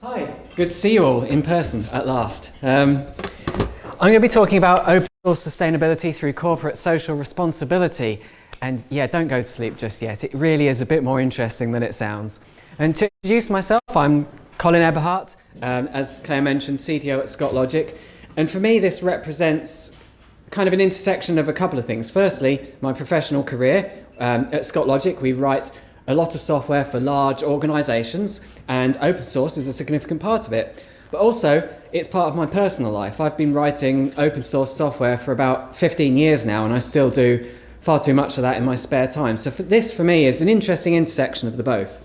Hi, good to see you all in person at last. I'm going to be talking about open source sustainability through corporate social responsibility. And yeah, don't go to sleep just yet. It really is a bit more interesting than it sounds. And to introduce myself, I'm Colin Eberhardt, as Claire mentioned, CTO at ScottLogic. And for me, this represents kind of an intersection of a couple of things. Firstly, my professional career. At ScottLogic, we write a lot of software for large organisations, and open source is a significant part of it. But also, it's part of my personal life. I've been writing open source software for about 15 years now, and I still do far too much of that in my spare time. So this, for me, is an interesting intersection of the both.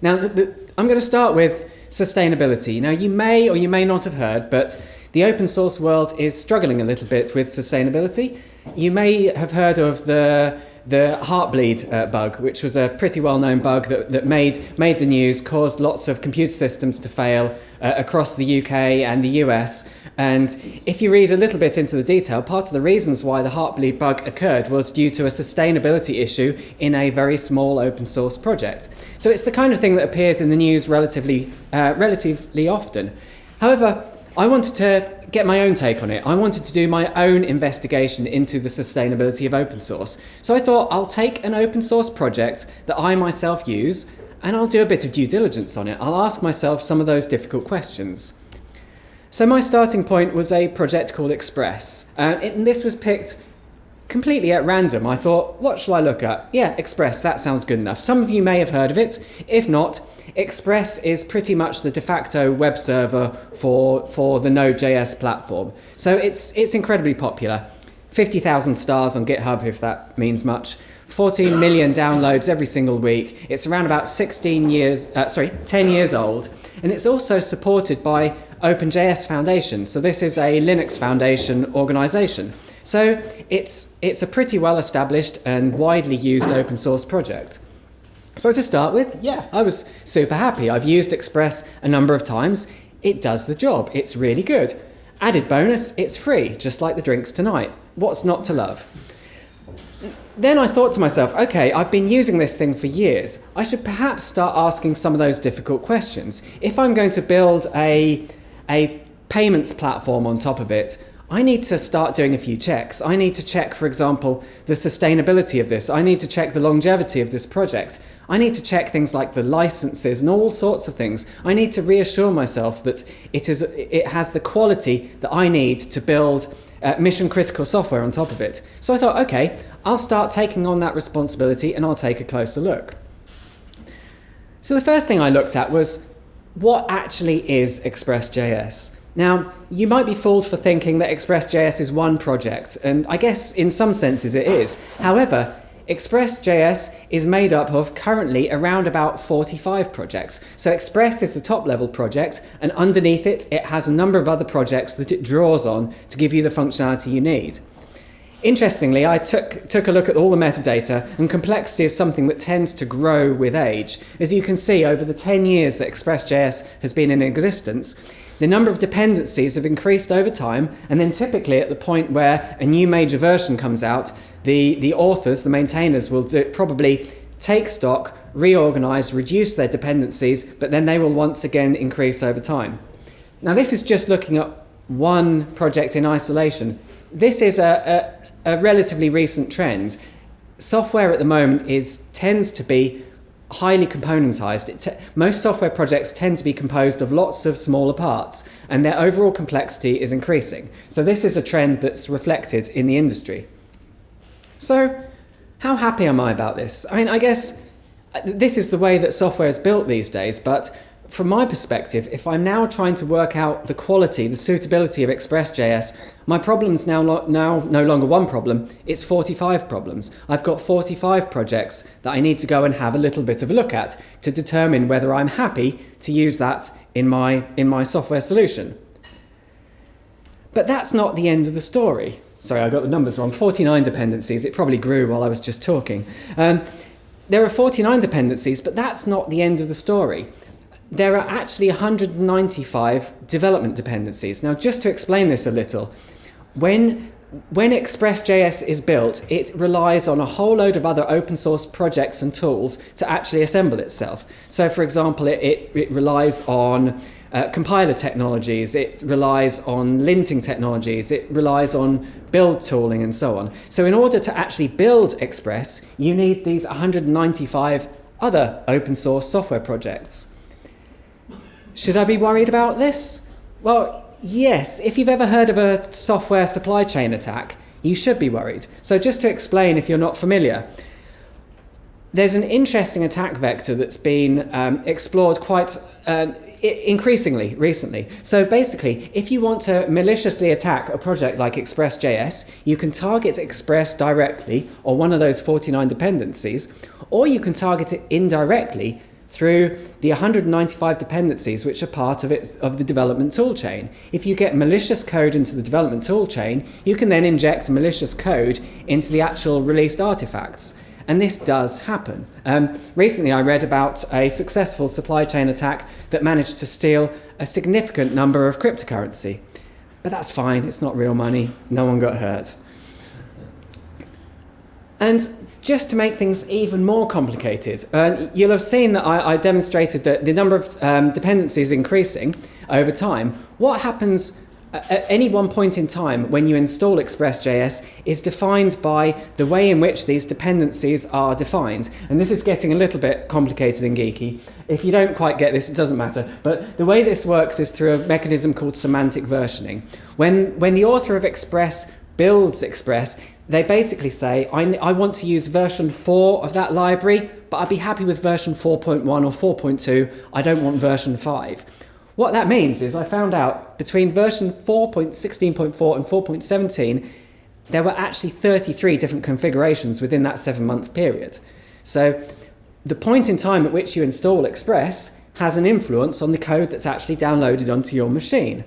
Now, I'm going to start with sustainability. Now, you may or you may not have heard, but the open source world is struggling a little bit with sustainability. You may have heard of the Heartbleed bug, which was a pretty well-known bug that made the news, caused lots of computer systems to fail across the UK and the US. And if you read a little bit into the detail, part of the reasons why the Heartbleed bug occurred was due to a sustainability issue in a very small open source project. So it's the kind of thing that appears in the news relatively often. However, I wanted to get my own take on it. I wanted to do my own investigation into the sustainability of open source. So I thought I'll take an open source project that I myself use and I'll do a bit of due diligence on it. I'll ask myself some of those difficult questions. So my starting point was a project called Express. And this was picked completely at random. I thought, what shall I look at? Yeah, Express, that sounds good enough. Some of you may have heard of it. If not, Express is pretty much the de facto web server for the Node.js platform. So it's incredibly popular. 50,000 stars on GitHub, if that means much. 14 million downloads every single week. It's around about 10 years old. And it's also supported by OpenJS Foundation. So this is a Linux Foundation organization. So it's a pretty well established and widely used open source project. So to start with, yeah, I was super happy. I've used Express a number of times. It does the job. It's really good. Added bonus, it's free, just like the drinks tonight. What's not to love? Then I thought to myself, okay, I've been using this thing for years. I should perhaps start asking some of those difficult questions. If I'm going to build a payments platform on top of it, I need to start doing a few checks. I need to check, for example, the sustainability of this. I need to check the longevity of this project. I need to check things like the licenses and all sorts of things. I need to reassure myself that it has the quality that I need to build mission-critical software on top of it. So I thought, okay, I'll start taking on that responsibility and I'll take a closer look. So the first thing I looked at was, what actually is Express.js? Now, you might be fooled for thinking that Express.js is one project, and I guess in some senses it is. However, Express.js is made up of currently around about 45 projects. So Express is the top level project, and underneath it, it has a number of other projects that it draws on to give you the functionality you need. Interestingly, I took a look at all the metadata, and complexity is something that tends to grow with age. As you can see, over the 10 years that Express.js has been in existence, the number of dependencies have increased over time, and then typically at the point where a new major version comes out, the authors, the maintainers, will probably take stock, reorganize, reduce their dependencies, but then they will once again increase over time. Now, this is just looking at one project in isolation. This is a relatively recent trend. Software at the moment tends to be highly componentized. Most software projects tend to be composed of lots of smaller parts, and their overall complexity is increasing. So this is a trend that's reflected in the industry. So how happy am I about this? I mean, I guess this is the way that software is built these days, but from my perspective, if I'm now trying to work out the quality, the suitability of Express.js, my problem's now no longer one problem, it's 45 problems. I've got 45 projects that I need to go and have a little bit of a look at to determine whether I'm happy to use that in my software solution. But that's not the end of the story. Sorry, I got the numbers wrong. 49 dependencies. It probably grew while I was just talking. There are 49 dependencies, but that's not the end of the story. There are actually 195 development dependencies. Now, just to explain this a little, when when Express.js is built, it relies on a whole load of other open source projects and tools to actually assemble itself. So for example, it relies on compiler technologies, it relies on linting technologies, it relies on build tooling and so on. So in order to actually build Express, you need these 195 other open source software projects. Should I be worried about this? Well, yes, if you've ever heard of a software supply chain attack, you should be worried. So just to explain if you're not familiar, there's an interesting attack vector that's been explored quite increasingly recently. So basically, if you want to maliciously attack a project like Express.js, you can target Express directly, or one of those 49 dependencies, or you can target it indirectly through the 195 dependencies which are part of the development toolchain. If you get malicious code into the development toolchain, you can then inject malicious code into the actual released artifacts. And this does happen. Recently I read about a successful supply chain attack that managed to steal a significant number of cryptocurrency. But that's fine, it's not real money, no one got hurt. And just to make things even more complicated, you'll have seen that I demonstrated that the number of dependencies increasing over time. What happens at any one point in time when you install Express.js is defined by the way in which these dependencies are defined. And this is getting a little bit complicated and geeky. If you don't quite get this, it doesn't matter. But the way this works is through a mechanism called semantic versioning. When the author of Express builds Express, they basically say, I want to use version 4 of that library, but I'd be happy with version 4.1 or 4.2. I don't want version 5. What that means is I found out between version 4.16.4 and 4.17, there were actually 33 different configurations within that 7-month period. So the point in time at which you install Express has an influence on the code that's actually downloaded onto your machine.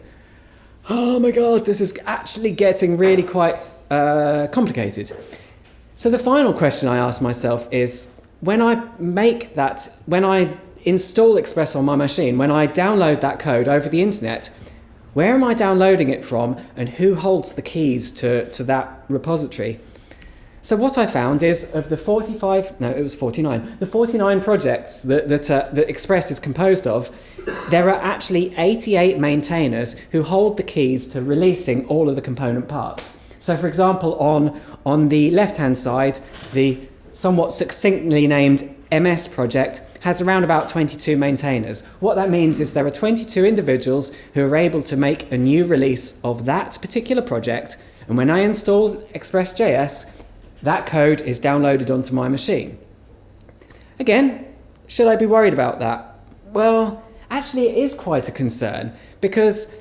Oh my God, this is actually getting really quite complicated. So the final question I ask myself is, when I install Express on my machine, when I download that code over the internet, where am I downloading it from and who holds the keys to that repository? So what I found is of the 49 projects that Express is composed of, there are actually 88 maintainers who hold the keys to releasing all of the component parts. So for example, on the left-hand side, the somewhat succinctly named MS project has around about 22 maintainers. What that means is there are 22 individuals who are able to make a new release of that particular project, and when I install Express.js, that code is downloaded onto my machine. Again, should I be worried about that? Well, actually it is quite a concern, because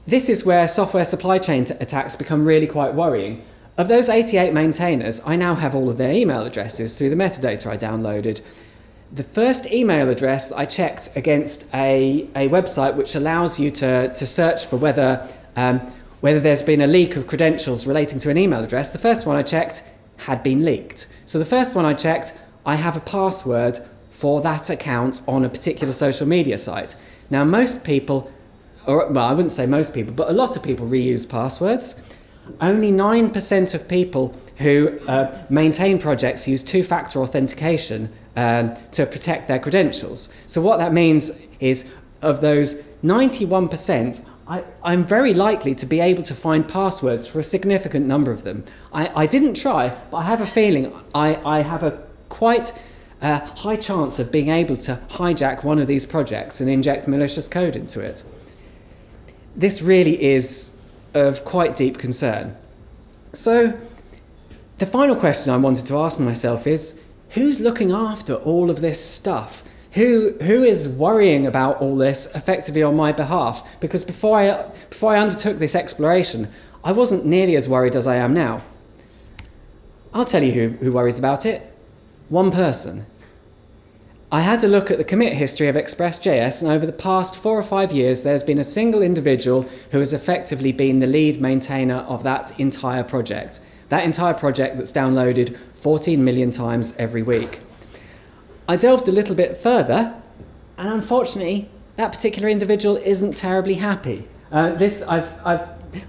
this is where software supply chain attacks become really quite worrying. Of those 88 maintainers, I now have all of their email addresses through the metadata I downloaded. The first email address I checked against a website which allows you to search for whether there's been a leak of credentials relating to an email address. The first one I checked had been leaked. So the first one I checked, I have a password for that account on a particular social media site. Now most people, well I wouldn't say most people, but a lot of people reuse passwords. Only 9% of people who maintain projects use two-factor authentication to protect their credentials. So what that means is, of those 91%, I'm very likely to be able to find passwords for a significant number of them. I didn't try, but I have a feeling I have a quite high chance of being able to hijack one of these projects and inject malicious code into it. This really is of quite deep concern. So the final question I wanted to ask myself is, who's looking after all of this stuff? Who is worrying about all this effectively on my behalf? Because before I undertook this exploration, I wasn't nearly as worried as I am now. I'll tell you who worries about it. One person. I had a look at the commit history of Express.js, and over the past 4 or 5 years, there's been a single individual who has effectively been the lead maintainer of that entire project. That entire project that's downloaded 14 million times every week. I delved a little bit further, and unfortunately, that particular individual isn't terribly happy. I've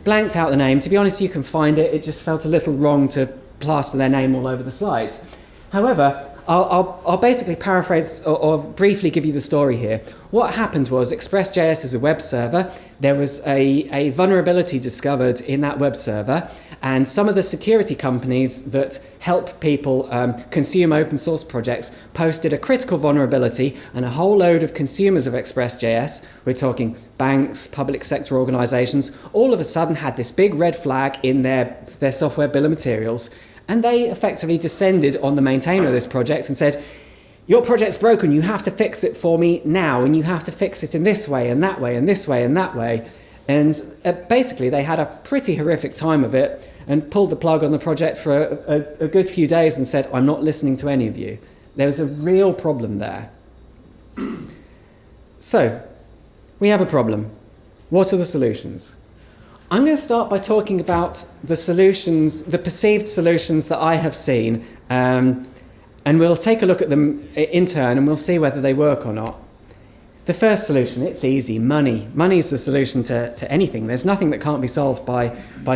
blanked out the name. To be honest, you can find it. It just felt a little wrong to plaster their name all over the slides. However, I'll basically paraphrase or briefly give you the story here. What happened was Express.js is a web server. There was a vulnerability discovered in that web server, and some of the security companies that help people consume open source projects posted a critical vulnerability, and a whole load of consumers of Express.js, we're talking banks, public sector organizations, all of a sudden had this big red flag in their software bill of materials. And they effectively descended on the maintainer of this project and said, your project's broken, you have to fix it for me now, and you have to fix it in this way and that way and this way and that way. And basically they had a pretty horrific time of it and pulled the plug on the project for a good few days and said, I'm not listening to any of you. There was a real problem there. So, we have a problem. What are the solutions? I'm going to start by talking about the solutions, the perceived solutions that I have seen, and we'll take a look at them in turn and we'll see whether they work or not. The first solution, it's easy, money. Money is the solution to anything. There's nothing that can't be solved by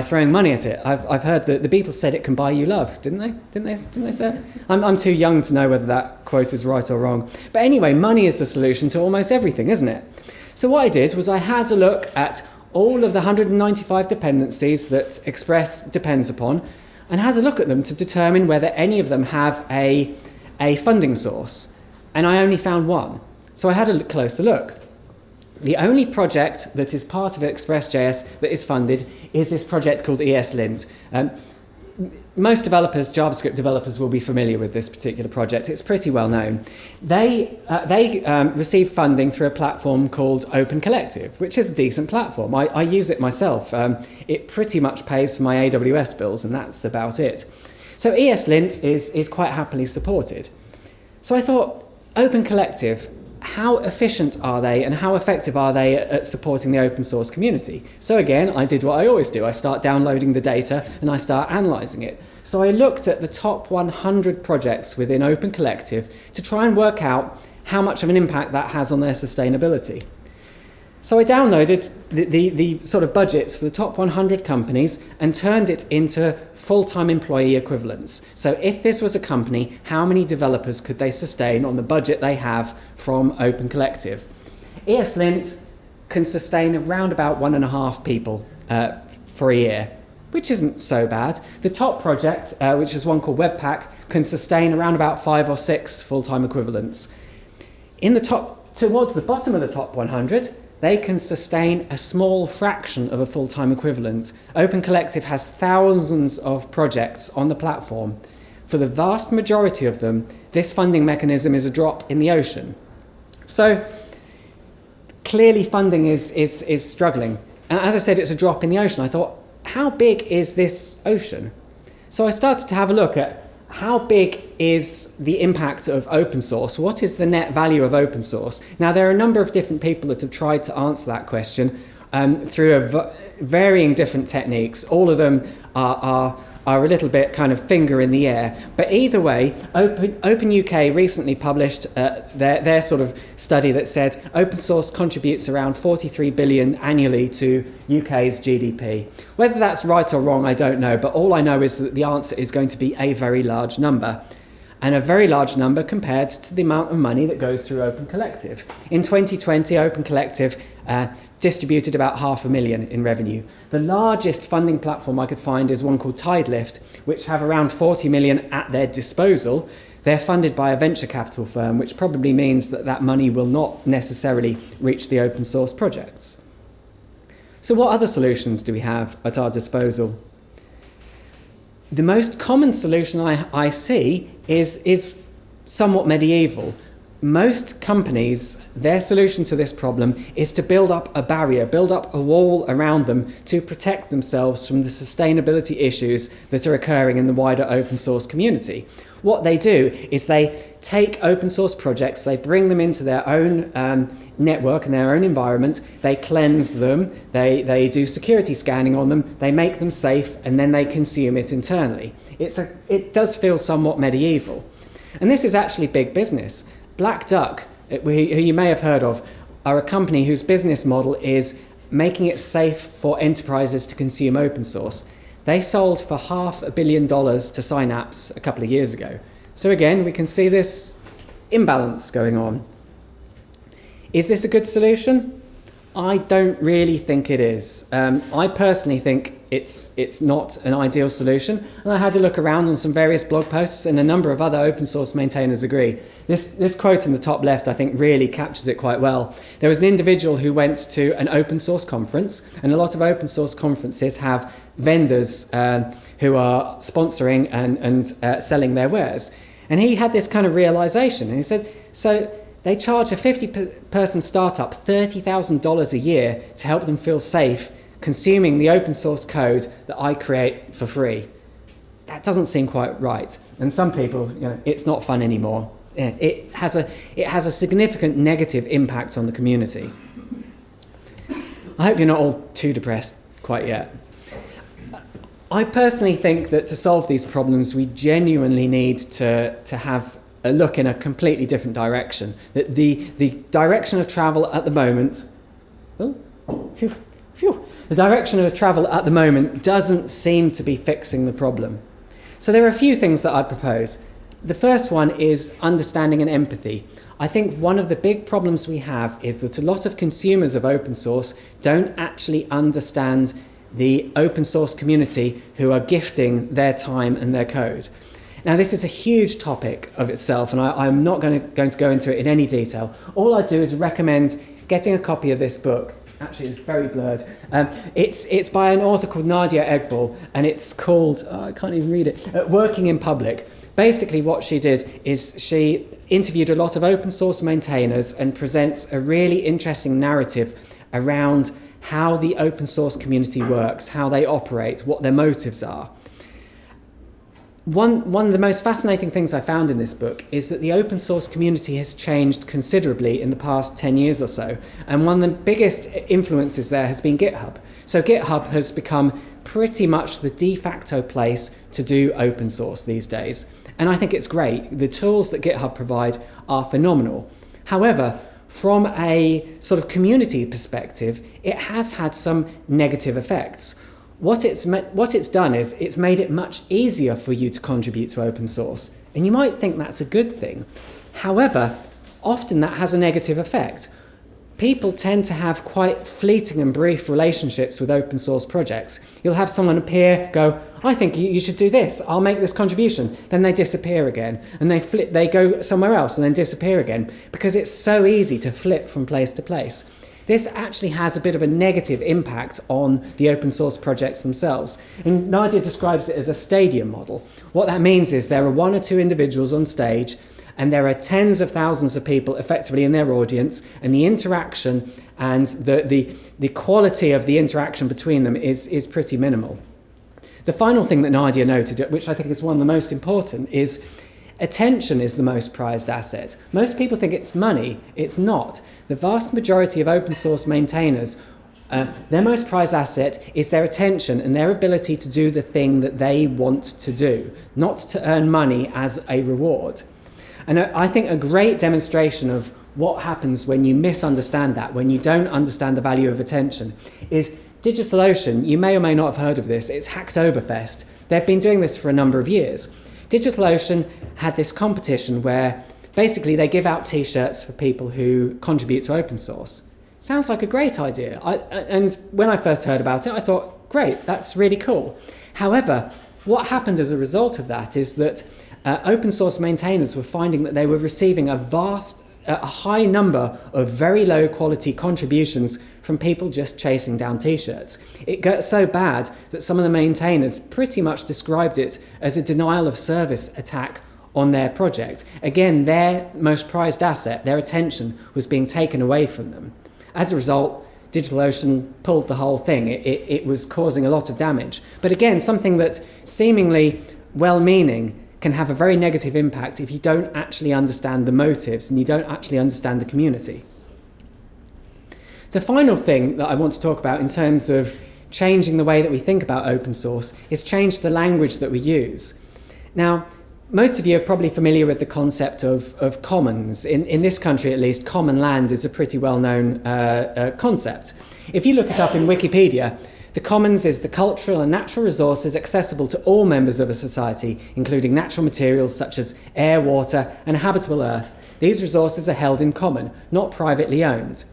throwing money at it. I've heard that the Beatles said it can buy you love, didn't they? Didn't they say it? I'm too young to know whether that quote is right or wrong. But anyway, money is the solution to almost everything, isn't it? So what I did was I had a look at all of the 195 dependencies that Express depends upon, and had a look at them to determine whether any of them have a funding source. And I only found one. So I had a closer look. The only project that is part of Express.js that is funded is this project called ESLint. Most developers, JavaScript developers, will be familiar with this particular project. It's pretty well known. They receive funding through a platform called Open Collective, which is a decent platform. I use it myself. It pretty much pays for my AWS bills, and that's about it. So ESLint is quite happily supported. So I thought, Open Collective, how efficient are they and how effective are they at supporting the open source community? So again, I did what I always do. I start downloading the data and I start analysing it. So I looked at the top 100 projects within Open Collective to try and work out how much of an impact that has on their sustainability. So I downloaded the sort of budgets for the top 100 companies and turned it into full-time employee equivalents. So if this was a company, how many developers could they sustain on the budget they have from Open Collective? ESLint can sustain around about 1.5 people for a year, which isn't so bad. The top project, which is one called Webpack, can sustain around about 5 or 6 full-time equivalents. Towards the bottom of the top 100, they can sustain a small fraction of a full-time equivalent. Open Collective has thousands of projects on the platform. For the vast majority of them, this funding mechanism is a drop in the ocean. So clearly funding is struggling. And as I said, it's a drop in the ocean. I thought, how big is this ocean? So I started to have a look at how big is the impact of open source? What is the net value of open source? Now, there are a number of different people that have tried to answer that question through varying different techniques. All of them are a little bit kind of finger in the air. But either way, Open UK recently published their sort of study that said open source contributes around 43 billion annually to UK's GDP. Whether that's right or wrong, I don't know, but all I know is that the answer is going to be a very large number. And a very large number compared to the amount of money that goes through Open Collective. In 2020, Open Collective distributed about $500,000 in revenue. The largest funding platform I could find is one called Tidelift, which have around 40 million at their disposal. They're funded by a venture capital firm, which probably means that that money will not necessarily reach the open source projects. So what other solutions do we have at our disposal? The most common solution I see is somewhat medieval. Most companies, their solution to this problem is to build up a barrier, build up a wall around them to protect themselves from the sustainability issues that are occurring in the wider open source community. What they do is they take open source projects, they bring them into their own network and their own environment, they cleanse them, they do security scanning on them, they make them safe, and then they consume it internally. It does feel somewhat medieval. And this is actually big business. Black Duck, who you may have heard of, are a company whose business model is making it safe for enterprises to consume open source. They sold for $500 million to Synapse a couple of years ago. So again, we can see this imbalance going on. Is this a good solution? I don't really think it is. I personally think it's not an ideal solution, and I had to look around on some various blog posts, and a number of other open source maintainers agree. This quote in the top left I think really captures it quite well. There was an individual who went to an open source conference, and a lot of open source conferences have vendors who are sponsoring and selling their wares. And he had this kind of realization, and he said, so they charge a 50-person startup $30,000 a year to help them feel safe consuming the open source code that I create for free. That doesn't seem quite right. And some people, it's not fun anymore. It has a significant negative impact on the community. I hope you're not all too depressed quite yet. I personally think that to solve these problems, we genuinely need to have a look in a completely different direction. That the direction of travel at the moment, the direction of travel at the moment doesn't seem to be fixing the problem. So there are a few things that I'd propose. The first one is understanding and empathy. I think one of the big problems we have is that a lot of consumers of open source don't actually understand the open source community who are gifting their time and their code. Now, this is a huge topic of itself, and I'm not going to go into it in any detail. All I do is recommend getting a copy of this book. Actually, it's very blurred. It's by an author called Nadia Egbal, and it's called, I can't even read it, Working in Public. Basically, what she did is she interviewed a lot of open source maintainers and presents a really interesting narrative around how the open source community works, how they operate, what their motives are. One of the most fascinating things I found in this book is that the open source community has changed considerably in the past 10 years or so. And one of the biggest influences there has been GitHub. So GitHub has become pretty much the de facto place to do open source these days. And I think it's great. The tools that GitHub provide are phenomenal. However, from a sort of community perspective, it has had some negative effects. What it's done is it's made it much easier for you to contribute to open source. And you might think that's a good thing. However, often that has a negative effect. People tend to have quite fleeting and brief relationships with open source projects. You'll have someone appear, go, I think you should do this, I'll make this contribution. Then they disappear again, and they go somewhere else and then disappear again, because it's so easy to flip from place to place. This actually has a bit of a negative impact on the open source projects themselves. And Nadia describes it as a stadium model. What that means is there are one or two individuals on stage, and there are tens of thousands of people effectively in their audience, and the interaction and the quality of the interaction between them is pretty minimal. The final thing that Nadia noted, which I think is one of the most important, is attention is the most prized asset. Most people think it's money. It's not. The vast majority of open source maintainers, their most prized asset is their attention and their ability to do the thing that they want to do, not to earn money as a reward. And I think a great demonstration of what happens when you misunderstand that, when you don't understand the value of attention, is DigitalOcean. You may or may not have heard of this. It's Hacktoberfest. They've been doing this for a number of years. DigitalOcean had this competition where basically they give out t-shirts for people who contribute to open source. Sounds like a great idea. And when I first heard about it, I thought, great, that's really cool. However, what happened as a result of that is that open source maintainers were finding that they were receiving a high number of very low quality contributions from people just chasing down t-shirts. It got so bad that some of the maintainers pretty much described it as a denial of service attack on their project. Again, their most prized asset, their attention, was being taken away from them. As a result, DigitalOcean pulled the whole thing. It was causing a lot of damage. But again, something that's seemingly well-meaning can have a very negative impact if you don't actually understand the motives and you don't actually understand the community. The final thing that I want to talk about in terms of changing the way that we think about open source is change the language that we use. Now, most of you are probably familiar with the concept of commons. In this country, at least, common land is a pretty well-known concept. If you look it up in Wikipedia, the commons is the cultural and natural resources accessible to all members of a society, including natural materials such as air, water, and habitable earth. These resources are held in common, not privately owned.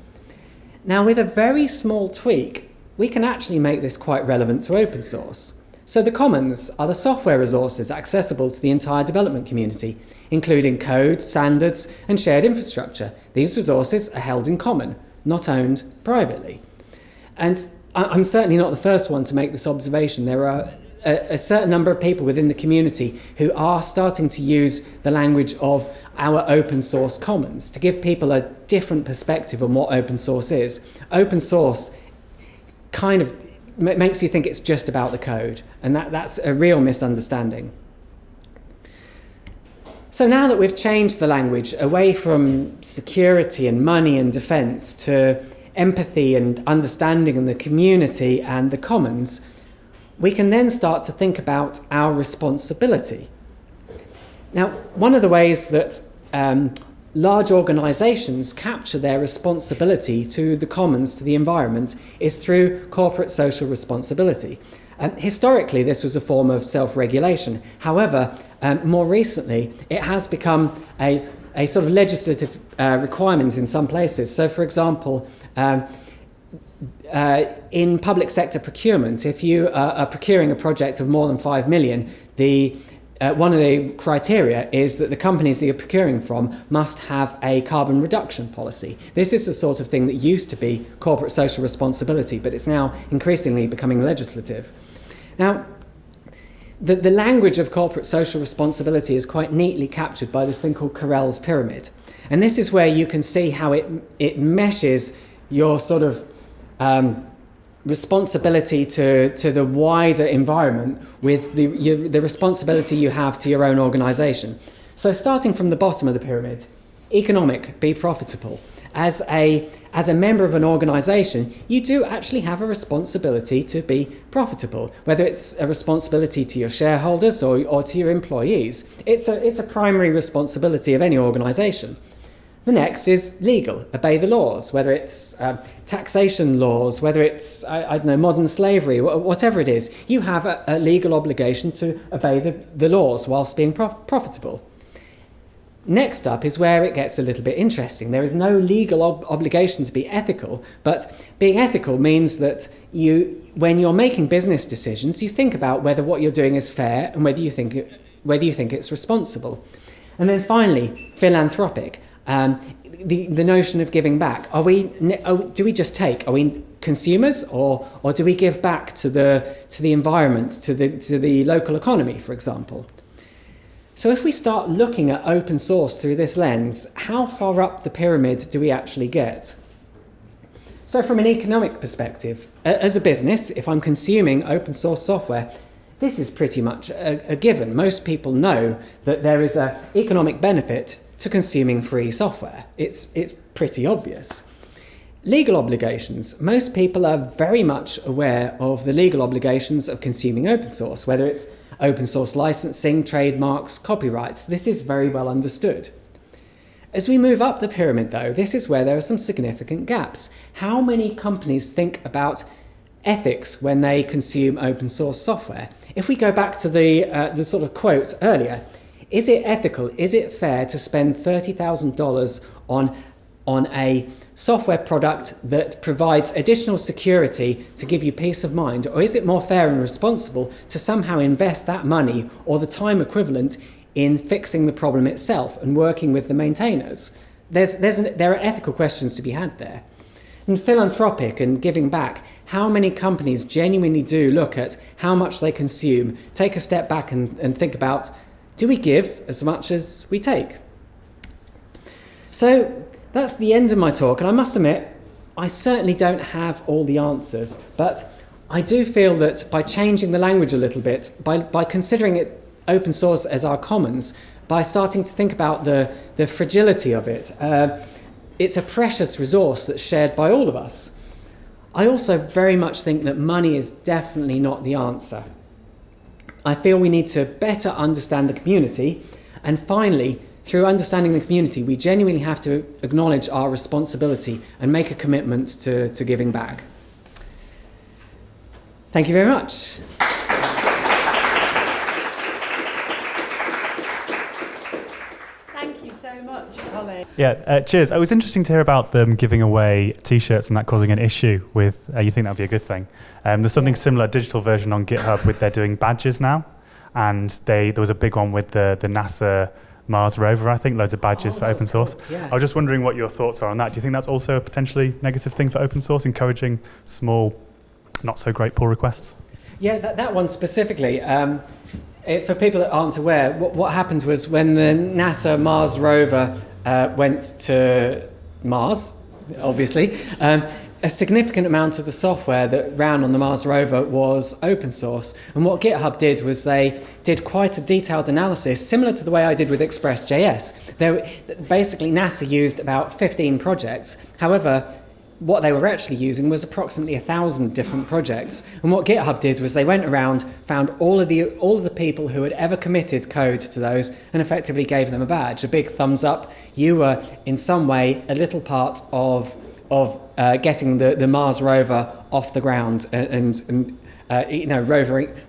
Now, with a very small tweak, we can actually make this quite relevant to open source. So the commons are the software resources accessible to the entire development community, including code, standards, and shared infrastructure. These resources are held in common, not owned privately. And I'm certainly not the first one to make this observation. There are a certain number of people within the community who are starting to use the language of our open source commons to give people a different perspective on what open source is. Open source kind of makes you think it's just about the code, and that's a real misunderstanding. So now that we've changed the language away from security and money and defense to empathy and understanding in the community and the commons, we can then start to think about our responsibility. Now, one of the ways that large organisations capture their responsibility to the commons, to the environment, is through corporate social responsibility. Historically, this was a form of self-regulation. However, more recently, it has become a sort of legislative requirement in some places. So, for example, in public sector procurement, if you are procuring a project of more than 5 million, one of the criteria is that the companies that you're procuring from must have a carbon reduction policy. This is the sort of thing that used to be corporate social responsibility, but it's now increasingly becoming legislative. Now, the language of corporate social responsibility is quite neatly captured by this thing called Corels Pyramid. And this is where you can see how it meshes your sort of responsibility to the wider environment with the responsibility you have to your own organisation. So starting from the bottom of the pyramid, economic, be profitable. As a member of an organisation, you do actually have a responsibility to be profitable, whether it's a responsibility to your shareholders or to your employees. It's a primary responsibility of any organisation. The next is legal, obey the laws, whether it's taxation laws, whether it's, I don't know, modern slavery, whatever it is. You have a legal obligation to obey the laws whilst being profitable. Next up is where it gets a little bit interesting. There is no legal obligation to be ethical, but being ethical means that when you're making business decisions, you think about whether what you're doing is fair and whether you think it's responsible. And then finally, philanthropic. The notion of giving back. Do we just take? Are we consumers, or do we give back to the environment, to the local economy, for example? So if we start looking at open source through this lens, how far up the pyramid do we actually get? So from an economic perspective, as a business, if I'm consuming open source software, this is pretty much a given. Most people know that there is an economic benefit to consuming free software. It's pretty obvious. Legal obligations. Most people are very much aware of the legal obligations of consuming open source, whether it's open source licensing, trademarks, copyrights. This is very well understood. As we move up the pyramid, though, this is where there are some significant gaps. How many companies think about ethics when they consume open source software? If we go back to the sort of quotes earlier, is it ethical? Is it fair to spend $30,000 on a software product that provides additional security to give you peace of mind? Or is it more fair and responsible to somehow invest that money or the time equivalent in fixing the problem itself and working with the maintainers? There are ethical questions to be had there. And philanthropic and giving back, how many companies genuinely do look at how much they consume, take a step back and think about, do we give as much as we take? So that's the end of my talk, and I must admit, I certainly don't have all the answers, but I do feel that by changing the language a little bit, by considering it open source as our commons, by starting to think about the fragility of it, it's a precious resource that's shared by all of us. I also very much think that money is definitely not the answer. I feel we need to better understand the community, and finally, through understanding the community, we genuinely have to acknowledge our responsibility and make a commitment to giving back. Thank you very much. Thank you so much, Colin. Yeah, cheers. It was interesting to hear about them giving away T-shirts and that causing an issue with, you think that would be a good thing. There's something similar, digital version on GitHub with they're doing badges now. And there was a big one with the NASA Mars rover, I think, loads of badges for open source. Cool. Yeah. I was just wondering what your thoughts are on that. Do you think that's also a potentially negative thing for open source, encouraging small, not so great pull requests? Yeah, that one specifically. For people that aren't aware, what happened was when the NASA Mars rover went to Mars, obviously, a significant amount of the software that ran on the Mars rover was open source. And what GitHub did was they did quite a detailed analysis, similar to the way I did with Express.js. Basically, NASA used about 15 projects. However, what they were actually using was approximately 1,000 different projects. And what GitHub did was they went around, found all of the people who had ever committed code to those, and effectively gave them a badge, a big thumbs up. You were in some way a little part of getting the Mars rover off the ground and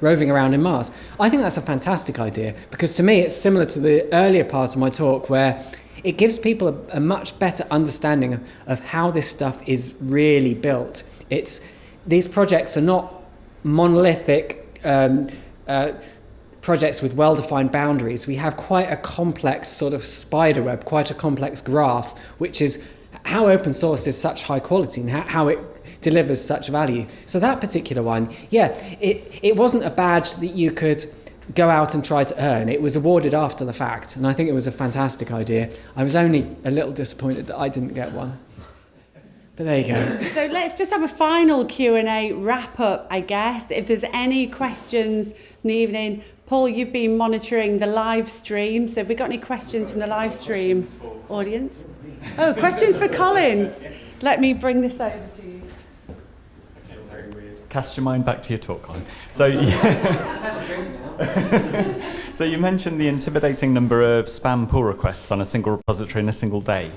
roving around in Mars. I think that's a fantastic idea, because to me it's similar to the earlier part of my talk where it gives people a much better understanding of how this stuff is really built. These projects are not monolithic projects with well-defined boundaries. We have quite a complex sort of spider web, quite a complex graph, which is how open source is such high quality and how it delivers such value. So that particular one, yeah, it wasn't a badge that you could go out and try to earn. It was awarded after the fact, and I think it was a fantastic idea. I was only a little disappointed that I didn't get one. But there you go. So let's just have a final Q&A wrap up, I guess. If there's any questions in the evening, Paul, you've been monitoring the live stream, so have we got any questions from the live stream audience? Oh, questions for Colin. Let me bring this over to you. Cast your mind back to your talk, Colin. So, so you mentioned the intimidating number of spam pull requests on a single repository in a single day.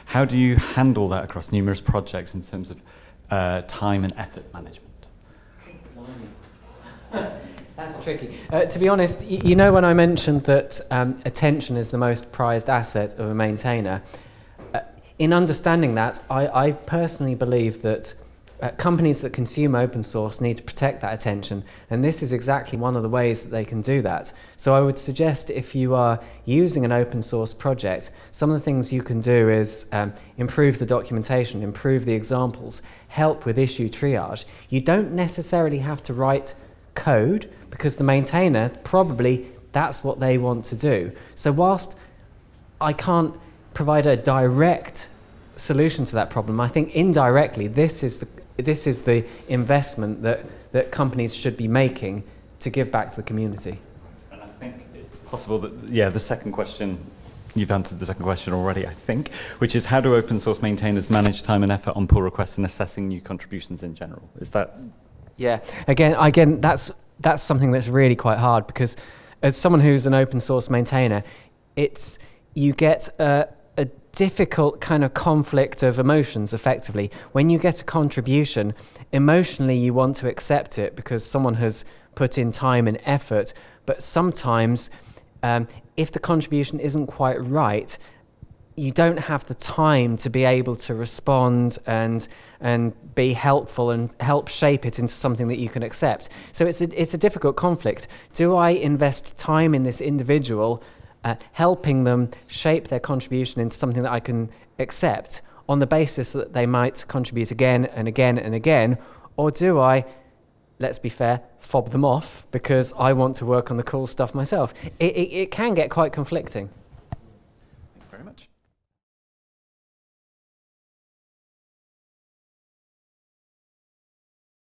How do you handle that across numerous projects in terms of time and effort management? That's tricky. To be honest, you know when I mentioned that attention is the most prized asset of a maintainer, in understanding that, I personally believe that companies that consume open source need to protect that attention, and this is exactly one of the ways that they can do that. So I would suggest if you are using an open source project, some of the things you can do is improve the documentation, improve the examples, help with issue triage. You don't necessarily have to write code, because the maintainer, probably that's what they want to do. So whilst I can't provide a direct solution to that problem, I think indirectly this is the investment that companies should be making to give back to the community. And I think it's possible that, the second question, you've answered the second question already, I think, which is how do open source maintainers manage time and effort on pull requests and assessing new contributions in general? Is that... Yeah, again, that's something that's really quite hard, because as someone who's an open source maintainer, you get a difficult kind of conflict of emotions, effectively. When you get a contribution, emotionally you want to accept it because someone has put in time and effort, but sometimes if the contribution isn't quite right, you don't have the time to be able to respond and be helpful and help shape it into something that you can accept. So it's a difficult conflict. Do I invest time in this individual, helping them shape their contribution into something that I can accept on the basis that they might contribute again and again and again, or do I, let's be fair, fob them off because I want to work on the cool stuff myself? It can get quite conflicting.